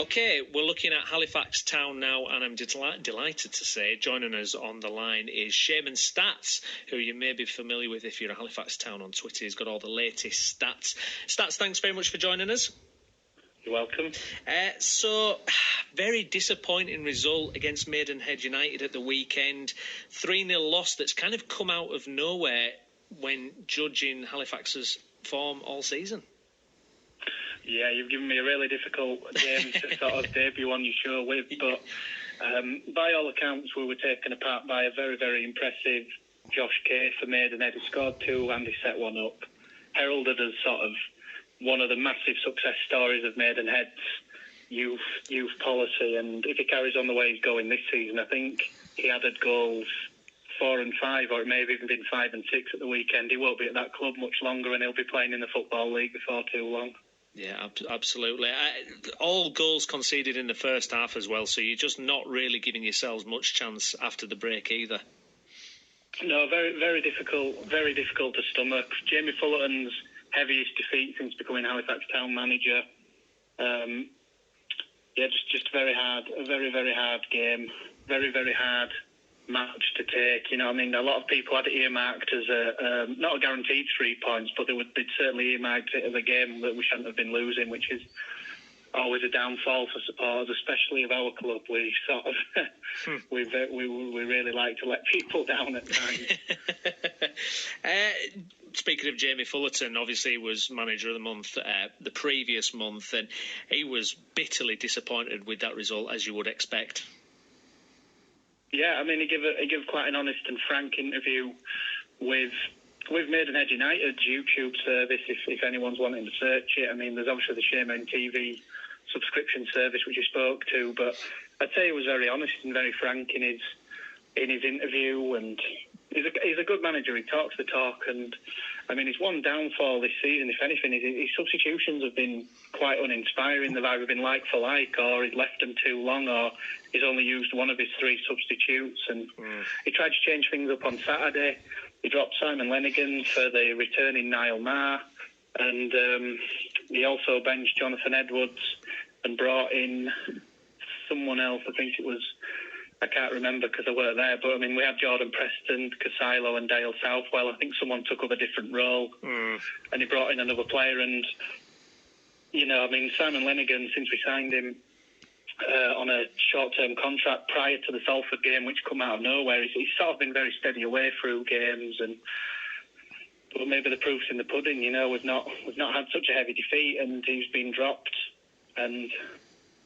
OK, we're looking at Halifax Town now, and I'm delighted to say joining us on the line is Shaman Stats, who you may be familiar with if you're at Halifax Town on Twitter. He's got all the latest stats. Stats, thanks very much for joining us. You're welcome. So, very disappointing result against Maidenhead United at the weekend. 3-0 loss that's kind of come out of nowhere when judging Halifax's form all season. Yeah, you've given me a really difficult game to sort of debut on your show with, but by all accounts we were taken apart by a very, very impressive Josh Kay for Maidenhead. He scored 2 and he set 1 up. Heralded as sort of one of the massive success stories of Maidenhead's youth policy, and if he carries on the way he's going this season, I think he added goals 4 and 5, or it may have even been 5 and 6 at the weekend. He won't be at that club much longer, and he'll be playing in the Football League before too long. Yeah, absolutely. All goals conceded in the first half as well, so you're just not really giving yourselves much chance after the break either. No, very, very difficult to stomach. Jamie Fullerton's heaviest defeat since becoming Halifax Town manager. Just very hard, a very, very hard game, very, very hard match to take. You know, I mean, a lot of people had it earmarked as not a guaranteed 3 points, but they'd certainly earmarked it as a game that we shouldn't have been losing, which is always a downfall for supporters, especially of our club. We sort of we really like to let people down at times. Speaking of Jamie Fullerton, obviously he was manager of the month the previous month, and he was bitterly disappointed with that result, as you would expect. Yeah, I mean, he gave quite an honest and frank interview with Maidenhead United's YouTube service, if anyone's wanting to search it. I mean, there's obviously the Shaman TV subscription service which he spoke to, but I'd say he was very honest and very frank in his interview, and he's a good manager. He talks the talk, and I mean, his one downfall this season, if anything, is his substitutions have been quite uninspiring. They've either been like for like, or he's left them too long, or he's only used one of his 3 substitutes. And he tried to change things up on Saturday. He dropped Simon Lenigan for the returning Niall Maher, and he also benched Jonathan Edwards and brought in someone else. I can't remember because I weren't there, but I mean, we had Jordan Preston, Casilo and Dale Southwell. I think someone took up a different role, and he brought in another player. And, you know, I mean, Simon Lenigan, since we signed him on a short-term contract prior to the Salford game, which come out of nowhere, he's sort of been very steady away through games, but maybe the proof's in the pudding. You know, we've not had such a heavy defeat, and he's been dropped, and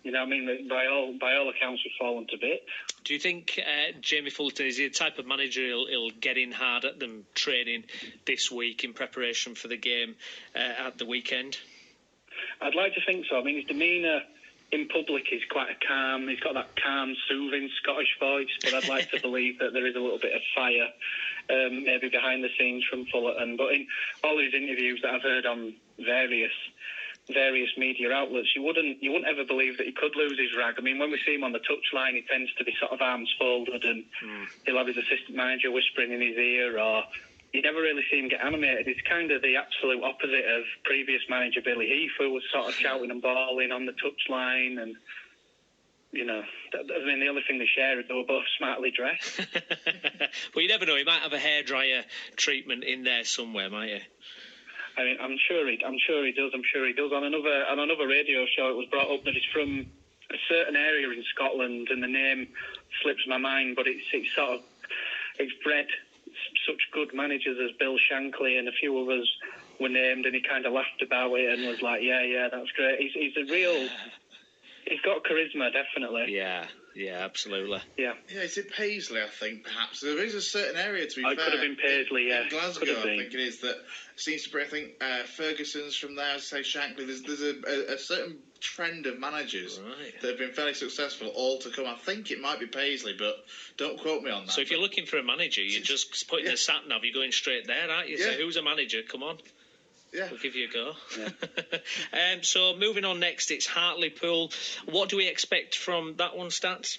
you know, I mean, by all accounts, we've fallen to bits. Do you think Jamie Fullerton is the type of manager he'll get in hard at them training this week in preparation for the game at the weekend? I'd like to think so. I mean, his demeanour in public is quite calm. He's got that calm, soothing Scottish voice, but I'd like to believe that there is a little bit of fire maybe behind the scenes from Fullerton. But in all his interviews that I've heard on various media outlets, you wouldn't ever believe that he could lose his rag. I mean, when we see him on the touchline, he tends to be sort of arms folded, and he'll have his assistant manager whispering in his ear, or you never really see him get animated. It's kind of the absolute opposite of previous manager Billy Heath, who was sort of shouting and bawling on the touchline, and you know, I mean, the only thing they share is they were both smartly dressed. Well, you never know. He might have a hairdryer treatment in there somewhere, might he? I mean, I'm sure he does. On another radio show, it was brought up that he's from a certain area in Scotland, and the name slips my mind. But it's bred such good managers as Bill Shankly, and a few others were named, and he kind of laughed about it and was like, "Yeah, that's great." He's got charisma, definitely. Yeah, absolutely. Yeah, is it Paisley, I think, perhaps? There is a certain area, to be fair. It could have been Paisley, yeah. In Glasgow, I think it is, that seems to be, I think, Ferguson's from there, say Shankly. There's a certain trend of managers that have been fairly successful, all to come. I think it might be Paisley, but don't quote me on that. So if you're looking for a manager, you're just putting the sat-nav, you're going straight there, aren't you? So who's a manager? Come on. Yeah. We'll give you a go. Yeah. So moving on next, it's Hartlepool. What do we expect from that one, Stats?